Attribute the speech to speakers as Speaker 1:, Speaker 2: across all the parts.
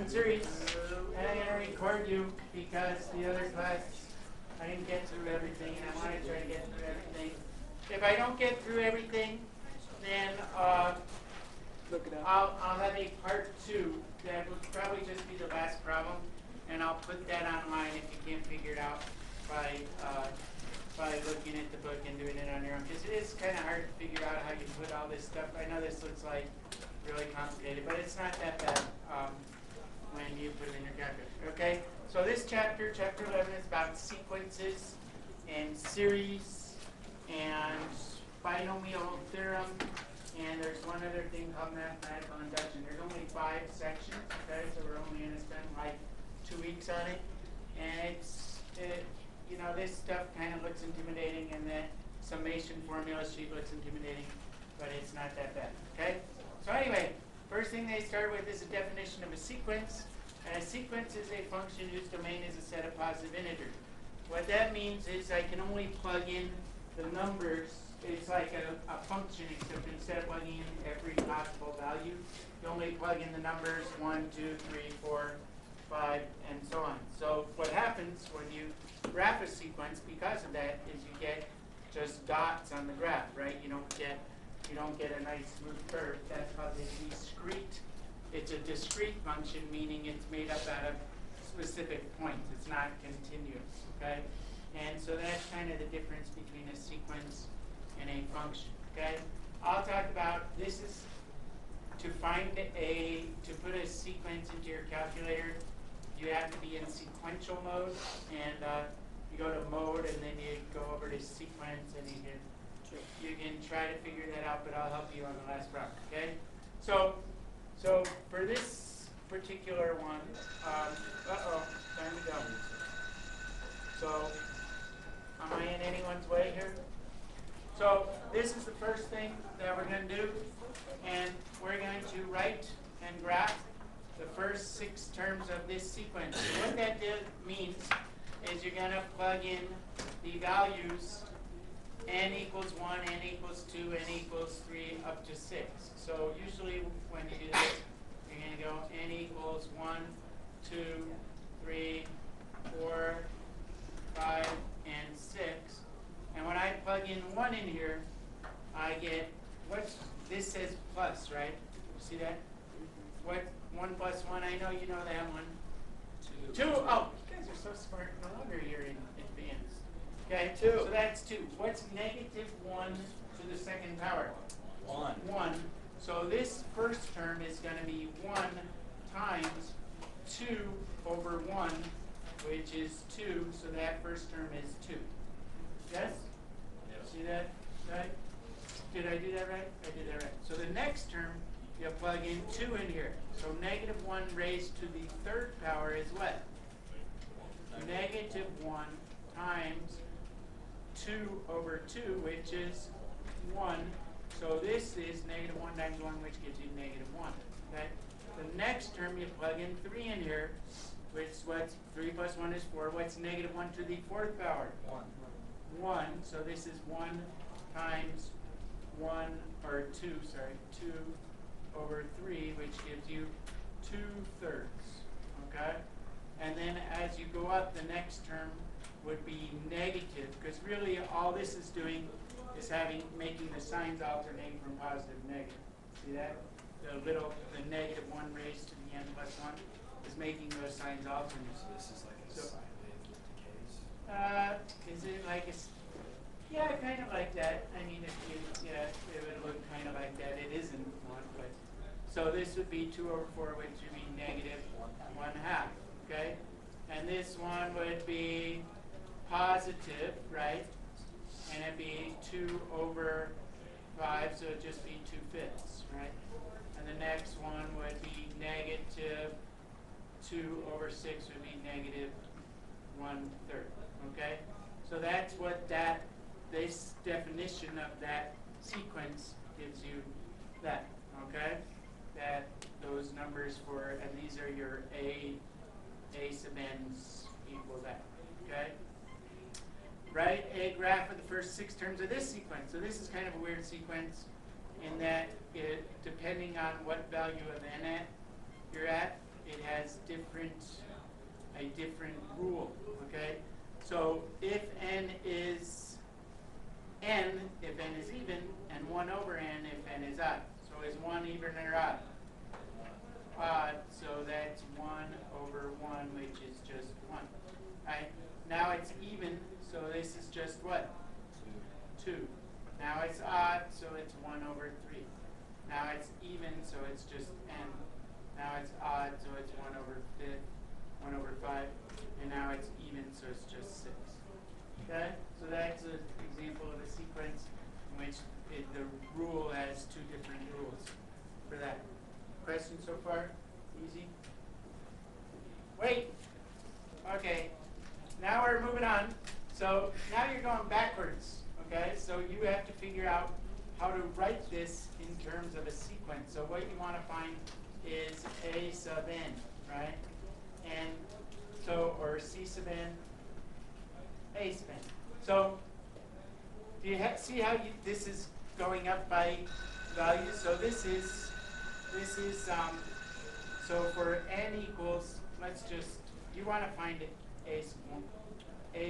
Speaker 1: in series. And I'm going to record you because the other class, I didn't get through everything. I want to try to get through everything. If I don't get through everything, then I'll have a part 2 that will probably just be the last problem, and I'll put that online if you can't figure it out by looking at the book and doing it on your own. Because it is kind of hard to figure out how you put all this stuff. I know this looks like really complicated, but it's not that bad when you put it in your calculator. Okay? So this chapter, chapter 11, is about sequences and series and binomial theorem. And there's one other thing called mathematical induction. There's only 5 sections, okay? So we're only going to spend like 2 weeks on it. And you know, this stuff kind of looks intimidating, and the summation formula sheet looks intimidating, but it's not that bad, okay? So anyway, first thing they start with is a definition of a sequence. And a sequence is a function whose domain is a set of positive integers. What that means is I can only plug in the numbers. It's like a function, except instead of plugging in every possible value, you only plug in the numbers 1, 2, 3, 4, 5, and so on. So what happens when you graph a sequence because of that is you get just dots on the graph, right? You don't get a nice smooth curve. That's called a discrete. It's a discrete function, meaning it's made up out of specific points. It's not continuous, okay? And so that's kind of the difference between a sequence and a function, okay? I'll talk about, this is to put a sequence into your calculator, you have to be in sequential mode, and you go to mode, and then you go over to sequence, and you can try to figure that out, but I'll help you on the last problem, okay? So for this particular one, time to go. So, am I in anyone's way here? So this is the first thing that we're going to do, and we're going to write and graph the first 6 terms of this sequence. So what that means is you're going to plug in the values n equals 1, n equals 2, n equals 3, up to 6. So usually when you do this, you're going to go n equals 1, 2, 3, 4, 5, and 6. And when I plug in 1 in here, I get, this says plus, right? You see that? What, 1 plus 1, I know you know that one. 2. Oh, you guys are so smart. No wonder you're in advanced. Okay, 2. So that's 2. What's negative 1 to the second power?
Speaker 2: 1.
Speaker 1: 1. So this first term is going to be 1 times 2 over 1, which is 2. So that first term is 2. Yes?
Speaker 2: Yes.
Speaker 1: See that? Right? Did I do that right? I did that right. So the next term, you plug in 2 in here. So negative 1 raised to the third power is what? Negative 1 times 2 over 2, which is 1. So this is negative 1 times 1, which gives you negative 1. Okay? The next term, you plug in 3 in here, which what's 3 plus 1 is 4. What's negative 1 to the fourth power? 1. So this is 1 times 2 over 3, which gives you 2/3. Okay? And then as you go up, the next term would be negative, because really all this is doing is making the signs alternate from positive to negative. See that? The negative 1 raised to the n plus 1 is making those signs alternate.
Speaker 2: So this is like a sine wave decays?
Speaker 1: Is it like yeah, kind of like that. I mean, it would look kind of like that. It isn't 1, but so this would be 2 over 4, which would be negative 1/2. Okay, and this one would be positive, right? And it'd be 2 over 5, so it'd just be 2/5, right? And the next one would be negative 2 over 6 would be negative 1/3. Okay, so that's what this definition of that sequence gives you. That, okay? That those numbers and these are your a sub n's equal that, okay? Write a graph of the first 6 terms of this sequence. So this is kind of a weird sequence in that depending on what value of n you're at, it has a different rule, okay? So if n is even, and 1 over n if n is odd. So is 1 even or odd? Odd, so that's 1 over 1, which is just 1. Right? Now it's even, so this is just what? 2. Now it's odd, so it's 1 over 3. Now it's even, so it's just n. Now it's odd, so it's 1 over 5. And now it's even, so it's just 6. Okay? So that's an example of a sequence in which the rule has two different rules for that. Question so far? Easy? Wait. Okay. Now we're moving on. So now you're going backwards. Okay? So you have to figure out how to write this in terms of a sequence. So what you want to find is A sub n, right? And so, or C sub n, A sub n. So do you see how this is going up by values? So this is so for n equals, let's just, you want to find a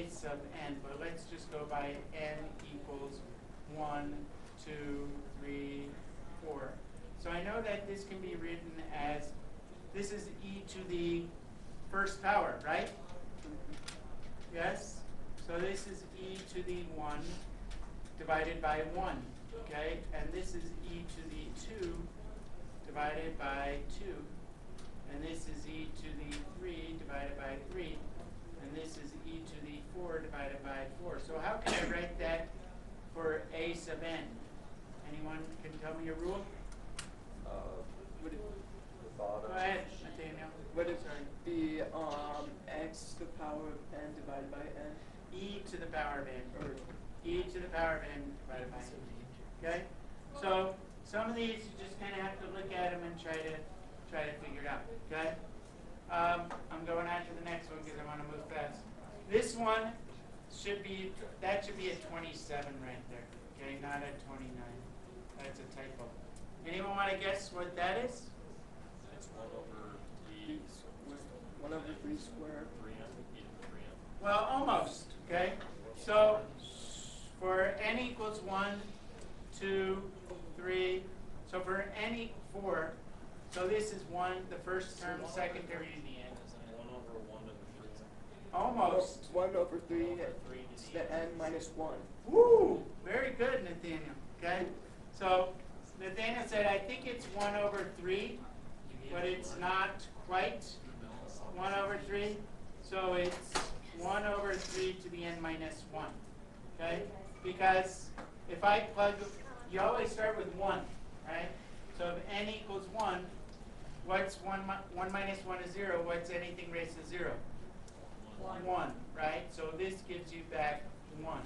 Speaker 1: sub n, but let's just go by n equals 1, 2, 3, 4. So I know that this can be written as, this is e to the first power, right? Yes? So this is e to the 1 divided by 1, okay? And this is e to the 2 divided by 2. And this is e to the 3 divided by 3. And this is e to the 4 divided by 4. So how can I write that for a sub n? Anyone can tell me a rule?
Speaker 3: Would it
Speaker 1: Go ahead, Nathaniel.
Speaker 3: would it be x to the power of n divided by n?
Speaker 1: E to the power of n.
Speaker 3: Or
Speaker 1: E to the power of n divided by n. Okay? So some of these you just kind of have to look at them and try to figure it out. Okay? I'm going on to the next one because I want to move fast. This one should be a 27 right there. Okay, not a 29. That's a typo. Anyone want to guess what that is?
Speaker 2: It's 1 over 3.
Speaker 3: 1 over 3 squared.
Speaker 2: 3n.
Speaker 1: Well, almost. Okay? So for n equals 1, 2, 3. So for n equals 4, so this is 1, the first term, second term.
Speaker 2: 1 over 1 over 3.
Speaker 1: Almost.
Speaker 3: 1 over 3
Speaker 2: 3
Speaker 3: is
Speaker 2: to
Speaker 3: the n minus 1.
Speaker 1: Woo! Very good, Nathaniel. Okay? So Nathaniel said, I think it's 1 over 3, but it's not quite 1 over 3. So it's 1 over 3 to the n minus 1. Okay? Because if I plug, you always start with 1, right? So if n equals 1, what's 1 minus 1 is 0? What's anything raised to 0? 1, right? So this gives you back 1.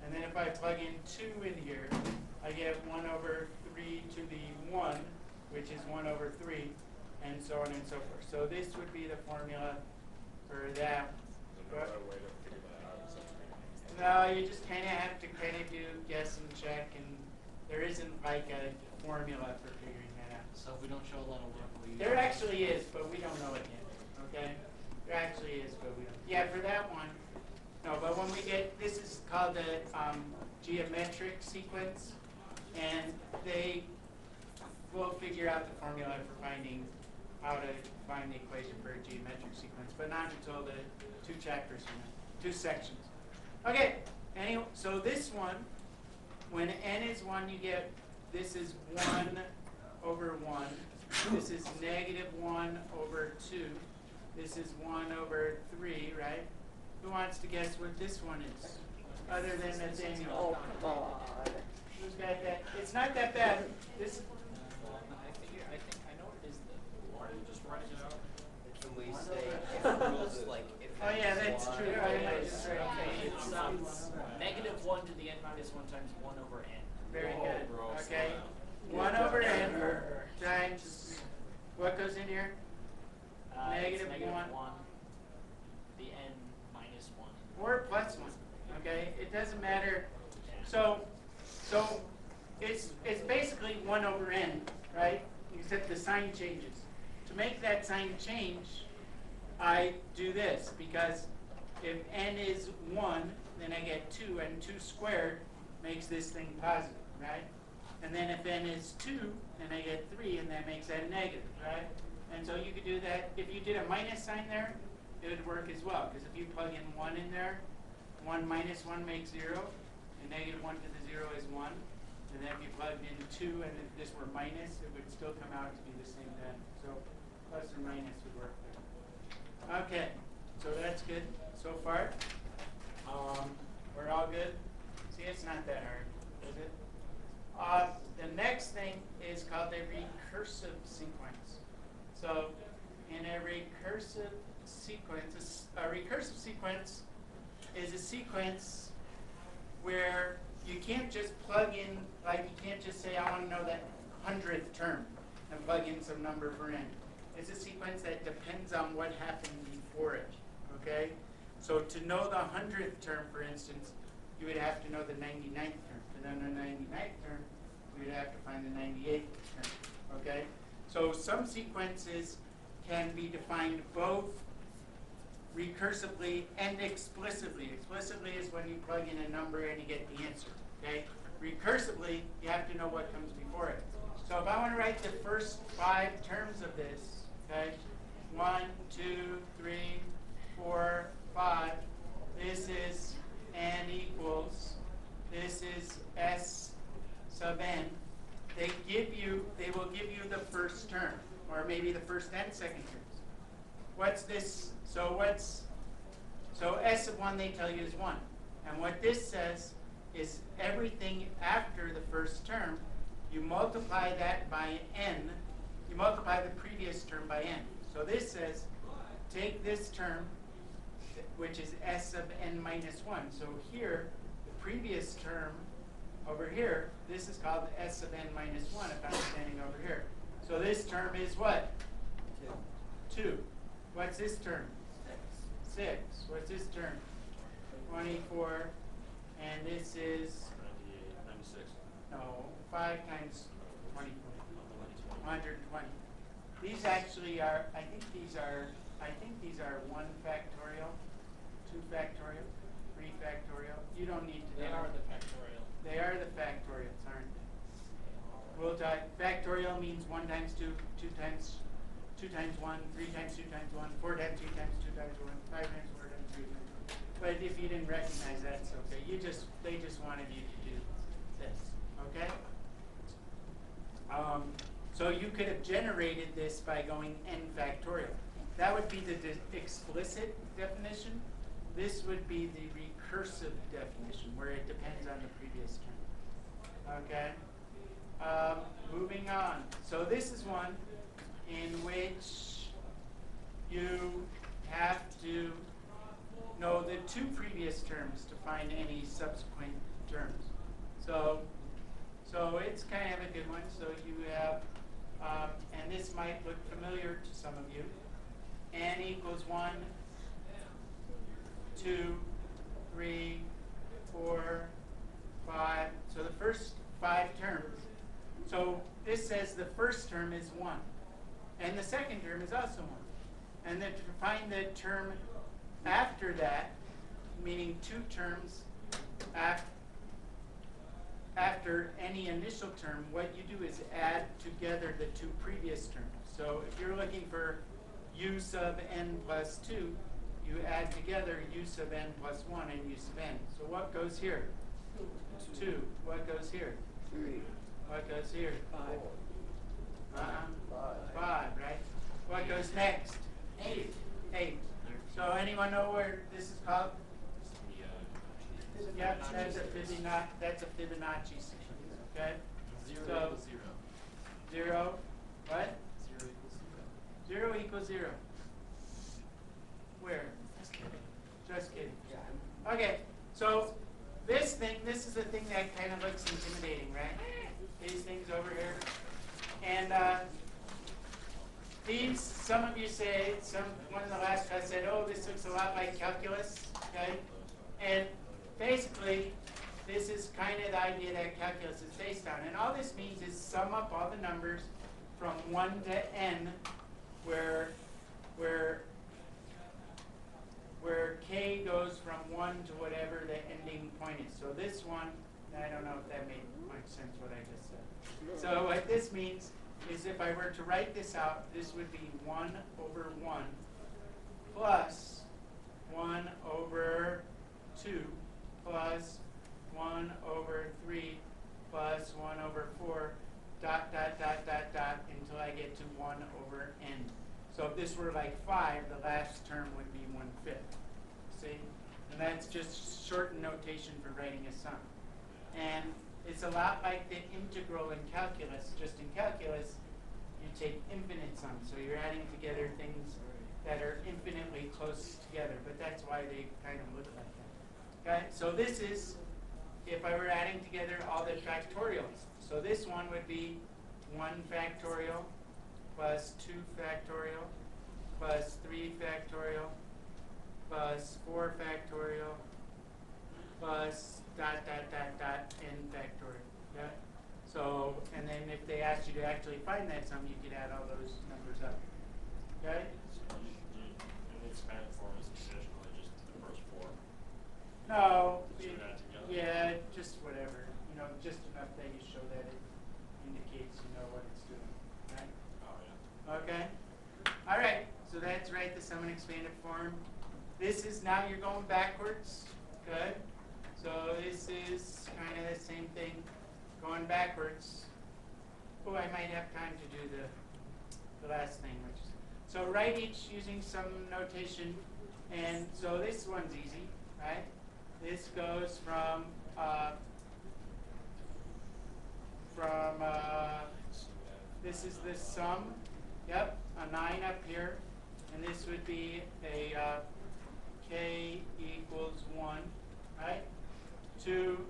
Speaker 1: And then if I plug in 2 in here, I get 1 over 3 to the 1, which is 1 over 3, and so on and so forth. So this would be the formula for that.
Speaker 2: Another way to figure that out is something.
Speaker 1: No, you just kind of have to kind of do guess and check, and there isn't like a formula for figuring that out.
Speaker 4: So if we don't show a lot of work, we
Speaker 1: There actually is, but we don't know it yet. Okay? There actually is, but we don't. Yeah, for that one. No, but when we get, this is called the geometric sequence, and they will figure out the formula for finding how to find the equation for a geometric sequence, but not until the 2 chapters from now, 2 sections. Okay, so this one, when n is 1, you get, this is 1 over 1. This is negative 1 over 2. This is 1 over 3, right? Who wants to guess what this one is? Other than Nathaniel.
Speaker 3: Oh, come on.
Speaker 1: Who's got that? It's not that bad. This.
Speaker 4: I think I know it is the.
Speaker 2: Why don't you just write it out?
Speaker 5: Can we say if rules like if
Speaker 1: Oh yeah, that's true. That's right.
Speaker 4: Okay, it's negative 1 to the n minus 1 times 1 over n.
Speaker 1: Very good.
Speaker 2: Gross.
Speaker 1: Okay. 1 over n times, what goes in here? Negative
Speaker 4: It's negative
Speaker 1: 1.
Speaker 4: 1. The n minus 1.
Speaker 1: Or plus 1. Okay? It doesn't matter. So it's basically 1 over n, right? Except the sign changes. to make that sign change, I do this, because if n is 1, then I get 2, and 2 squared makes this thing positive, right? And then if n is 2, then I get 3, and that makes that negative, right? And so you could do that. If you did a minus sign there, it would work as well, because if you plug in 1 in there, 1 minus 1 makes 0, and negative 1 to the 0 is 1. And then if you plugged in 2 and if this were minus, it would still come out to be the same then. So plus or minus would work there. Okay, so that's good so far. We're all good? See, it's not that hard, is it? The next thing is called a recursive sequence. So in a recursive sequence, a recursive sequence is a sequence where you can't just plug in, like you can't just say, I want to know that 100th term and plug in some number for n. It's a sequence that depends on what happened before it, okay? So to know the 100th term, for instance, you would have to know the 99th term. To know the 99th term, we would have to find the 98th term, okay? So some sequences can be defined both recursively and explicitly. Explicitly is when you plug in a number and you get the answer, okay? Recursively, you have to know what comes before it. So if I want to write the first 5 terms of this, okay? 1, 2, 3, 4, 5. This is n equals, this is s sub n. They will give you the first term, or maybe the first and second terms. What's this? So s of 1 they tell you is 1. And what this says is everything after the first term, you multiply that by n, you multiply the previous term by n. So this says, take this term, which is s of n minus 1. So here, the previous term over here, this is called s of n minus 1 if I'm standing over here. So this term is what? 2. What's this term? 6. What's this term? 24. And this is?
Speaker 2: 96.
Speaker 1: No, 5 times 24. 120. These actually are, I think these are 1 factorial, 2 factorial, 3 factorial. You don't need to know.
Speaker 4: They are the factorial.
Speaker 1: They are the factorials, aren't they? We'll talk, factorial means 1 times 2, 2 times 2 times 1, 3 times 2 times 1, 4 times 2 times 2 times 1, 5 times 4 times 3 times 1. But if you didn't recognize that, it's okay. They just wanted you to do this, okay? So you could have generated this by going n factorial. That would be the explicit definition. This would be the recursive definition, where it depends on the previous term. Okay? Moving on. So this is one in which you have to know the 2 previous terms to find any subsequent terms. So it's kind of a good one. So you have, and this might look familiar to some of you, n equals 1, 2, 3, 4, 5. So the first 5 terms. So this says the first term is 1. And the second term is also 1. And then to find the term after that, meaning 2 terms after any initial term, what you do is add together the 2 previous terms. So if you're looking for u sub n plus 2, you add together u sub n plus 1 and u sub n. So what goes here? 2. What goes here?
Speaker 3: 3.
Speaker 1: What goes here?
Speaker 3: 5.
Speaker 1: 5, right? What goes next? 8. 8. So anyone know where this is called? Yep, that's a Fibonacci sequence, okay?
Speaker 2: 0
Speaker 1: So,
Speaker 2: equals 0.
Speaker 1: 0, what?
Speaker 2: 0 equals 0.
Speaker 1: 0 equals 0. Where? Just kidding. Okay, so this is the thing that kind of looks intimidating, right? These things over here. And these, some of you say, one of the last class said, oh, this looks a lot like calculus, okay? And basically, this is kind of the idea that calculus is based on. And all this means is sum up all the numbers from 1 to n where where where k goes from 1 to whatever the ending point is. So this one, I don't know if that made much sense what I just said. So what this means is if I were to write this out, this would be 1 over 1 plus 1 over 2 plus 1 over 3 plus 1 over 4 dot, dot, dot, dot, dot, until I get to 1 over n. So if this were like 5, the last term would be 1/5. See? And that's just shortened notation for writing a sum. And it's a lot like the integral in calculus. Just in calculus, you take infinite sums. So you're adding together things that are infinitely close together. But that's why they kind of look like that. Okay? So this is, if I were adding together all the factorials. So this one would be 1 factorial plus 2 factorial plus 3 factorial plus 4 factorial plus dot, dot, dot, dot, n factorial. Yeah? So, and then if they asked you to actually find that sum, you could add all those numbers up. Okay?
Speaker 6: In the expanded form is traditionally just the first 4.
Speaker 1: No.
Speaker 6: So you add together.
Speaker 1: Yeah, just whatever. You know, just enough that you show that it indicates you know what it's doing. Right?
Speaker 6: Oh, yeah.
Speaker 1: Okay? All right. So that's right, the sum in expanded form. This is now you're going backwards. Good. So this is kind of the same thing going backwards. Oh, I might have time to do the last thing, which is, so write each using some notation. And so this one's easy, right? This goes from this is the sum, yep, a 9 up here, and this would be a k equals 1, right? To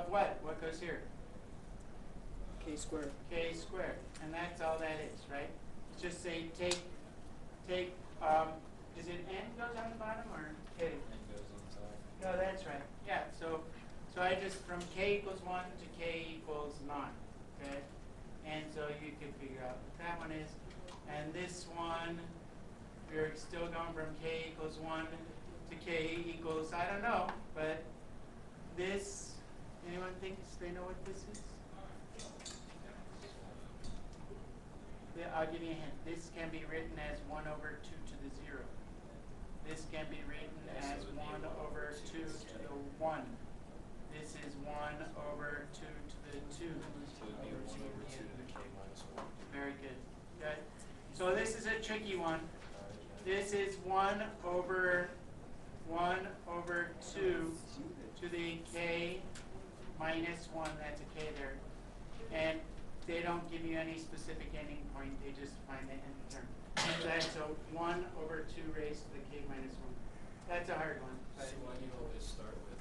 Speaker 1: what? What goes here?
Speaker 3: K squared.
Speaker 1: K squared, and that's all that is, right? Just say take, is it n goes on the bottom or k?
Speaker 2: N goes on top.
Speaker 1: No, that's right. Yeah, so I just, from k equals 1 to k equals 9, okay? And so you can figure out what that one is. And this one, we're still going from k equals 1 to k equals, I don't know, but this, anyone thinks they know what this is? Yeah, I'll give you a hint. This can be written as 1 over 2 to the 0. This can be written as 1 over 2 to the 1. This is 1 over 2 to the 2.
Speaker 2: So it would be 1 over 2 to the k minus 1.
Speaker 1: Very good. Okay. So this is a tricky one. This is 1 over 2 to the k minus 1. That's a k there. And they don't give you any specific ending point. They just find the end term. So 1 over 2 raised to the k minus 1. That's a hard one.
Speaker 2: So why do you always start with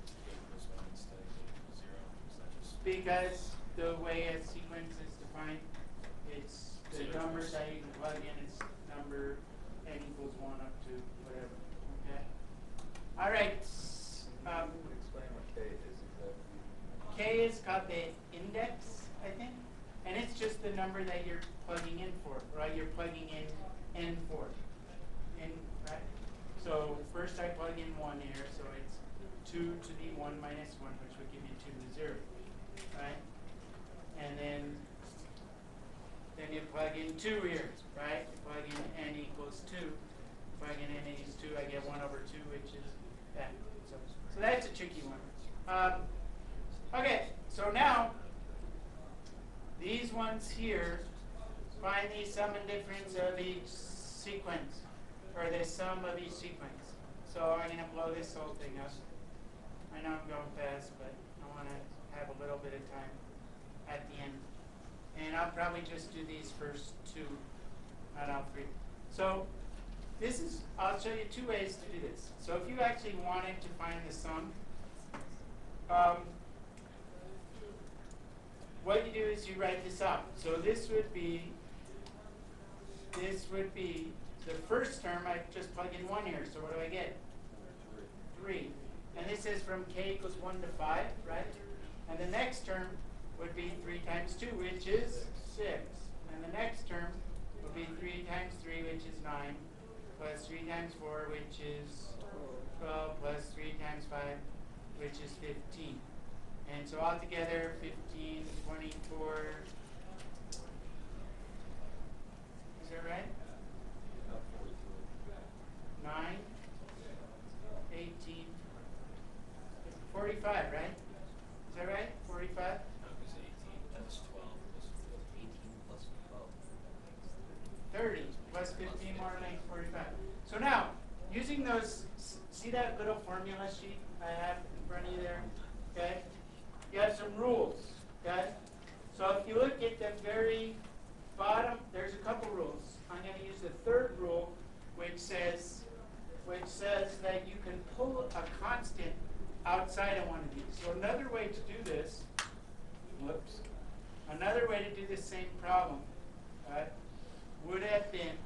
Speaker 2: k equals 1 instead of k equals 0? Is that just
Speaker 1: Because the way a sequence is defined, it's the numbers that you can plug in, it's number n equals 1 up to whatever. Okay? All right.
Speaker 7: Explain what K is exactly.
Speaker 1: K is called the index, I think. And it's just the number that you're plugging in for, right? You're plugging in n for. Right? So first I plug in 1 here, so it's 2 to the 1 minus 1, which would give you 2 to the 0. Right? And then you plug in 2 here, right? You plug in n equals 2. Plug in n equals 2, I get 1 over 2, which is that. So that's a tricky one. Okay, so now these ones here, find the sum and difference of each sequence, or the sum of each sequence. So I'm going to blow this whole thing up. I know I'm going fast, but I want to have a little bit of time at the end. And I'll probably just do these first 2, not all 3. So this is, I'll show you 2 ways to do this. So if you actually wanted to find the sum, what you do is you write this out. So this would be the first term. I just plug in 1 here. So what do I get? 3. And this is from k equals 1 to 5, right? And the next term would be 3 times 2, which is 6. And the next term would would be 3 times 3, which is 9, plus 3 times 4, which is 12, plus 3 times 5, which is 15. And so altogether, 15, 24, is that right? 9, 18, 45, right? Is that right? 45?
Speaker 2: No, because 18 plus 12 plus
Speaker 5: 18 plus 12.
Speaker 1: 30 plus 15 more like 45. So now, using those, see that little formula sheet I have in front of you there? Okay? You have some rules. Okay? So if you look at the very bottom, there's a couple rules. I'm going to use the third rule, which says that you can pull a constant outside of one of these. So another way to do this, whoops, another way to do this same problem, right, would have been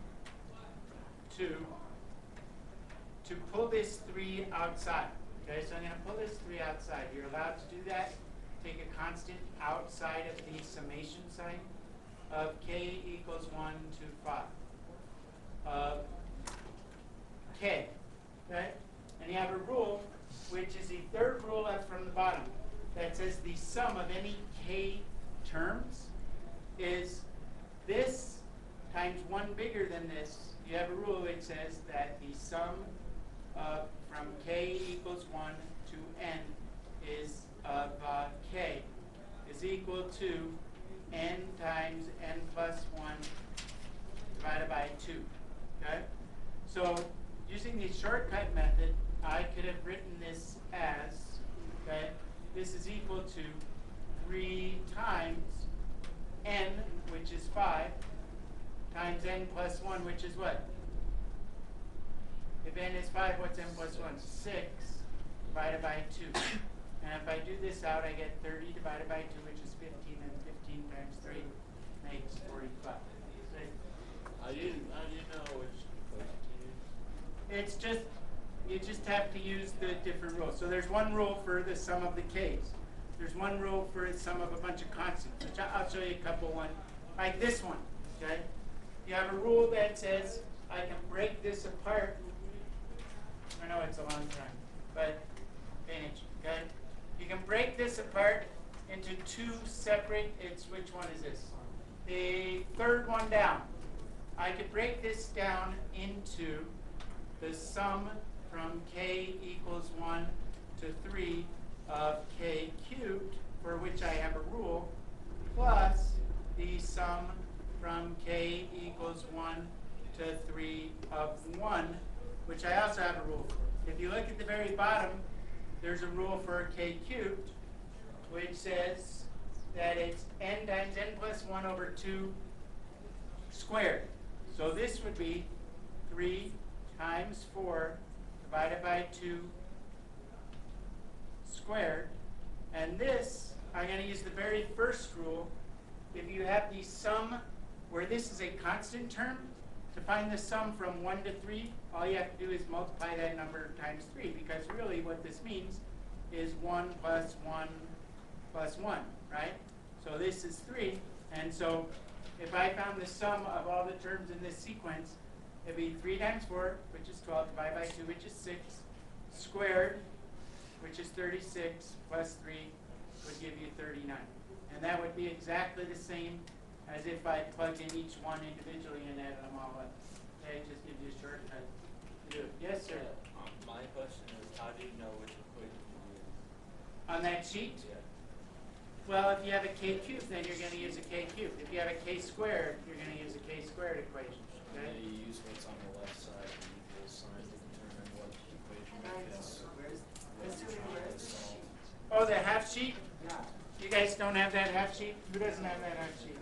Speaker 1: to pull this 3 outside. Okay, so I'm going to pull this 3 outside. You're allowed to do that. Take a constant outside of the summation sign of k equals 1 to 5 of k. Okay? And you have a rule, which is the third rule up from the bottom, that says the sum of any k terms is this times 1 bigger than this. You have a rule which says that the sum from k equals 1 to n is of k is equal to n times n plus 1 divided by 2. Okay? So using the shortcut method, I could have written this as, okay, this is equal to 3 times n, which is 5, times n plus 1, which is what? If n is 5, what's n plus 1? 6 divided by 2. And if I do this out, I get 30 divided by 2, which is 15, and 15 times 3 makes 45.
Speaker 6: I didn't know which equation to use.
Speaker 1: It's just, you just have to use the different rules. So there's one rule for the sum of the k's. There's one rule for the sum of a bunch of constants, which I'll show you a couple one. Like this one, okay? You have a rule that says I can break this apart. I know it's a long time, but finish, okay? You can break this apart into 2 separate, which one is this? The third one down. I could break this down into the sum from k equals 1 to 3 of k cubed, for which I have a rule, plus the sum from k equals 1 to 3 of 1, which I also have a rule for. If you look at the very bottom, there's a rule for k cubed, which says that it's n times n plus 1 over 2 squared. So this would be 3 times 4 divided by 2 squared. And this, I'm going to use the very first rule. If you have the sum where this is a constant term, to find the sum from 1 to 3, all you have to do is multiply that number times 3, because really what this means is 1 plus 1 plus 1, right? So this is 3, and so if I found the sum of all the terms in this sequence, it'd be 3 times 4, which is 12, divided by 2, which is 6, squared, which is 36, plus 3 would give you 39. And that would be exactly the same as if I plugged in each one individually and added them all up. Okay, it just gives you a shortcut to do it. Yes, sir?
Speaker 6: My question is, how do you know which equation to use?
Speaker 1: On that sheet?
Speaker 6: Yeah.
Speaker 1: Well, if you have a k cubed, then you're going to use a k cubed. If you have a k squared, you're going to use a k squared equation. Okay?
Speaker 2: Yeah, you use what's on the left side, the equal sign to determine what equation fits.
Speaker 1: Oh, the half sheet? You guys don't have that half sheet? Who doesn't have that half sheet?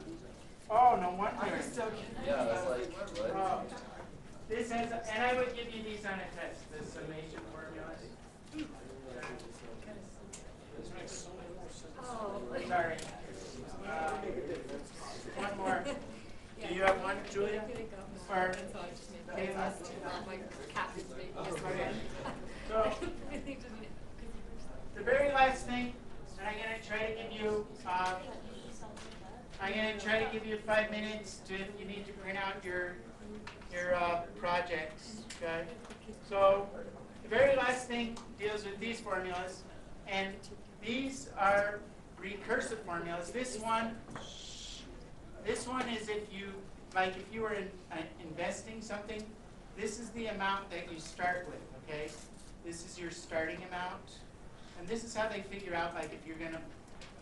Speaker 1: Oh, no wonder.
Speaker 7: Yeah, I was like, what?
Speaker 1: Oh. This has, and I would give you these on a test, the summation formulas. Sorry. One more. Do you have one, Julia? Or Kayla? So, the very last thing, and I'm going to try to give you I'm gonna try to give you 5 minutes to, if you need to print out your projects, okay? So, the very last thing deals with these formulas, and these are recursive formulas. This one is if you, like if you were investing something, this is the amount that you start with, okay? This is your starting amount. And this is how they figure out, like, if you're gonna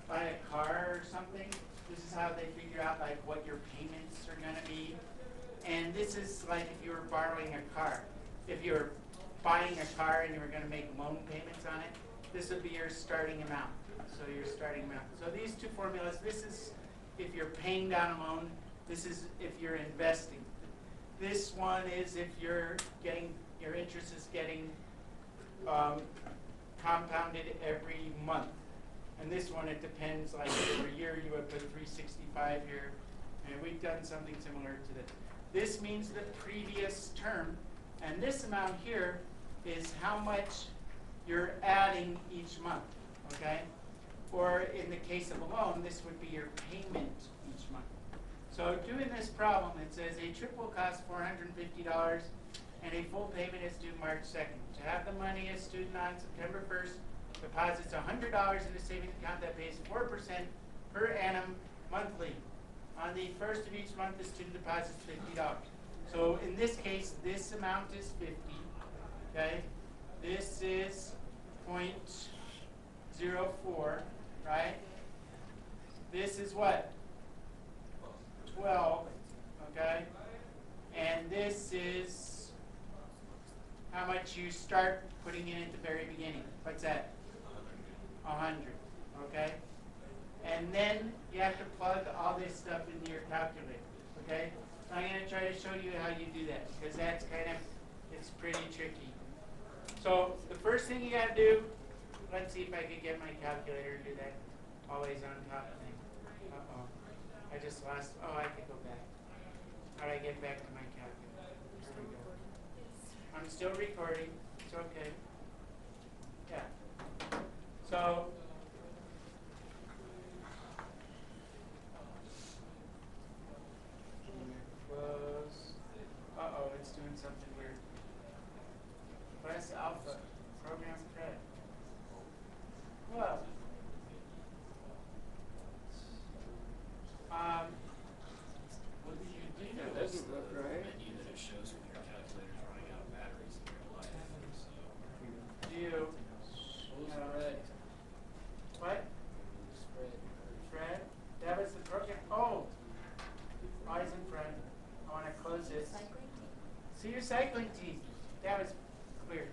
Speaker 1: buy a car or something, this is how they figure out, like, what your payments are gonna be. And this is like if you were borrowing a car. If you're buying a car and you were gonna make loan payments on it, this would be your starting amount. So your starting amount. So these two formulas, this is if you're paying down a loan, this is if you're investing. This one is if you're getting, your interest is getting compounded every month. And this one, it depends, like over a year you would put 365 here, and we've done something similar to this. This means the previous term, and this amount here is how much you're adding each month, okay? Or in the case of a loan, this would be your payment each month. So doing this problem, it says a trip will cost $450 and a full payment is due March 2nd. To have the money as student on September 1st, deposits $100 in a savings account that pays 4% per annum monthly. On the first of each month, the student deposits $50. So in this case, this amount is 50, okay? This is 0.04, right? This is what? 12, okay? And this is how much you start putting in at the very beginning. What's that? 100, okay? And then you have to plug all this stuff into your calculator, okay? So I'm going to try to show you how you do that, because that's kind of, it's pretty tricky. So the first thing you got to do, let's see if I could get my calculator to do that always on top thing. Uh-oh. I just lost, oh, I could go back. How do I get back to my calculator? There we go. I'm still recording. It's okay. Yeah. So, close. Uh-oh, it's doing something weird. Press alpha. Program thread. Whoa. What did you do?
Speaker 3: That doesn't look right.
Speaker 2: menu that it shows when your calculator's running out of batteries in real life. So
Speaker 1: Do you?
Speaker 5: Spread.
Speaker 1: What?
Speaker 5: Spread.
Speaker 1: Fred? That was the program. Oh! Why isn't Fred? I want to close this. See your cycling team. That was clear.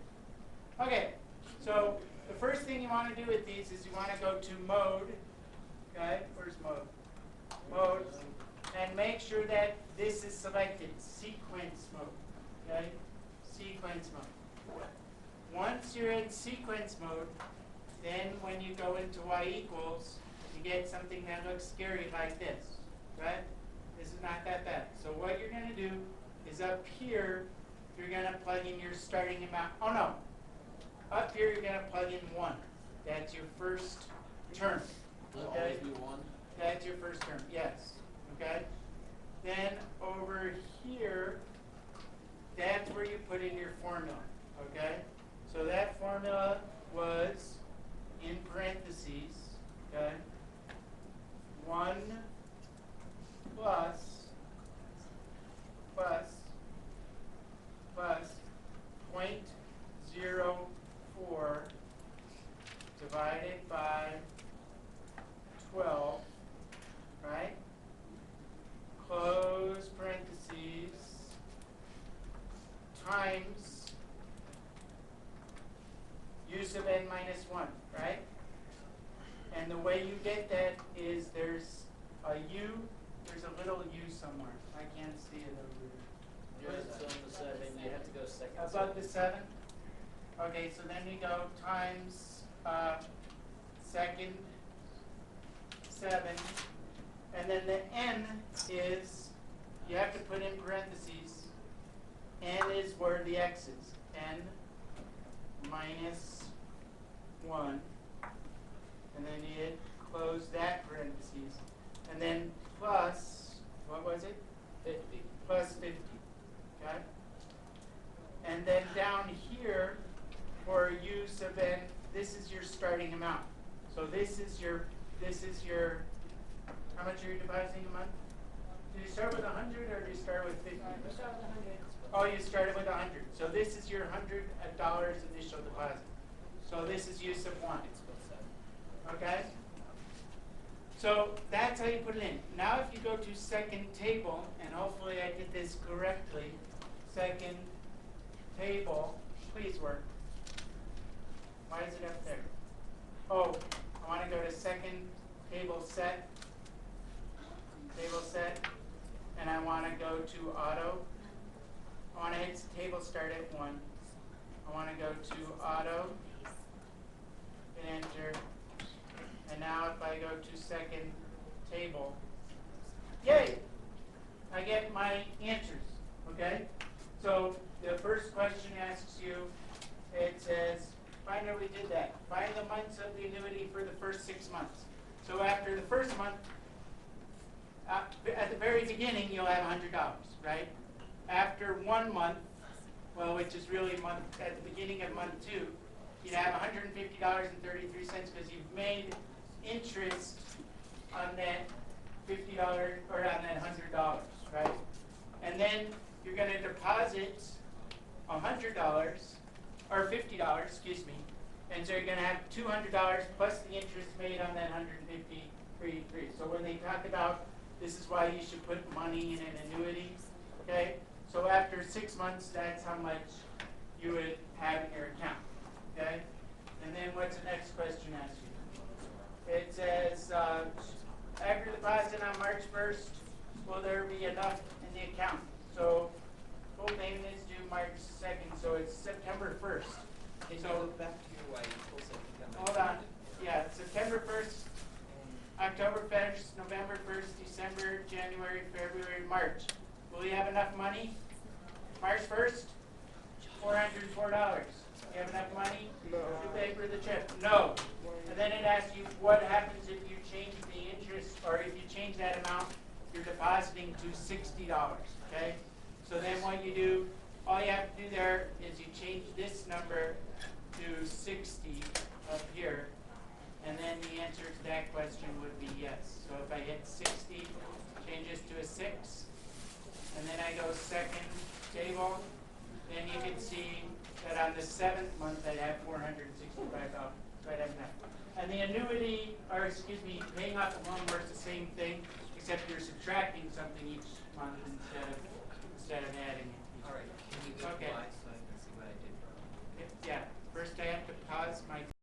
Speaker 1: Okay, so the first thing you want to do with these is you want to go to mode. Okay, where's mode? Mode. And make sure that this is selected. Sequence mode. Okay? Sequence mode. Once you're in sequence mode, then when you go into y equals, you get something that looks scary like this, right? This is not that bad. So what you're going to do is up here, you're going to plug in your starting amount. Oh no, up here you're going to plug in 1. That's your first term.
Speaker 5: Will it
Speaker 1: Okay?
Speaker 5: always be 1?
Speaker 1: That's your first term, yes. Okay? Then over here, that's where you put in your formula. Okay? So that formula was in parentheses, okay? 1 plus 0.04 divided by 12, right? Close parentheses times use of n minus 1, right? And the way you get that is there's a u, there's a little u somewhere. I can't see it over
Speaker 5: Yours is on the 7. You have to go second.
Speaker 1: here. Above the 7? Okay, so then we go times second 7. And then the n is, you have to put in parentheses, n is where the x is. N minus 1. And then you hit close that parentheses. And then plus, what was it?
Speaker 5: 50.
Speaker 1: Plus 50, okay? And then down here, for use of N, this is your starting amount. So this is your, how much are you depositing a month? Do you start with 100 or do you start with 50?
Speaker 8: We start with 100.
Speaker 1: Oh, you started with 100. So this is your $100 initial deposit. So this is use of one. Okay? So that's how you put it in. Now if you go to second table, and hopefully I did this correctly, second table, please work. Why is it up there? Oh, I want to go to second table set, and I want to go to auto. I want to hit table start at 1. I want to go to auto, hit enter, and now if I go to second table, yay! I get my answers, okay? So the first question asks you, it says, find out we did that. Find the months of the annuity for the first 6 months. So after the first month, at the very beginning, you'll have $100, right? After 1 month, well, which is really at the beginning of month 2, you'd have $150.33 because you've made interest on that $50 or on that $100, right? And then you're going to deposit $100 or $50, excuse me, and so you're going to have $200 plus the interest made on that $150.33. So when they talk about this is why you should put money in an annuity, okay? So after 6 months, that's how much you would have in your account, okay? And then what's the next question ask you? It says, after deposit on March 1st, will there be enough in the account? So full payment is due March 2nd, so it's September 1st.
Speaker 7: Can you
Speaker 1: So
Speaker 7: go back to your why you told me
Speaker 1: hold on. Yeah, September 1st, October 1st, November 1st, December, January, February, March. Will you have enough money? March 1st, $404. You have enough money
Speaker 3: No.
Speaker 1: to pay for the trip? No. And then it asks you what happens if you change the interest, or if you change that amount you're depositing to $60, okay? So then what you do, all you have to do there is you change this number to 60 up here, and then the answer to that question would be yes. So if I hit 60, change this to a 6, and then I go second table, then you can see that on the 7th month I'd have $465. Right at that. And the annuity, or excuse me, paying off the loan works the same thing, except you're subtracting something each month instead of adding it.
Speaker 7: All right. Can you go
Speaker 1: Okay.
Speaker 7: why?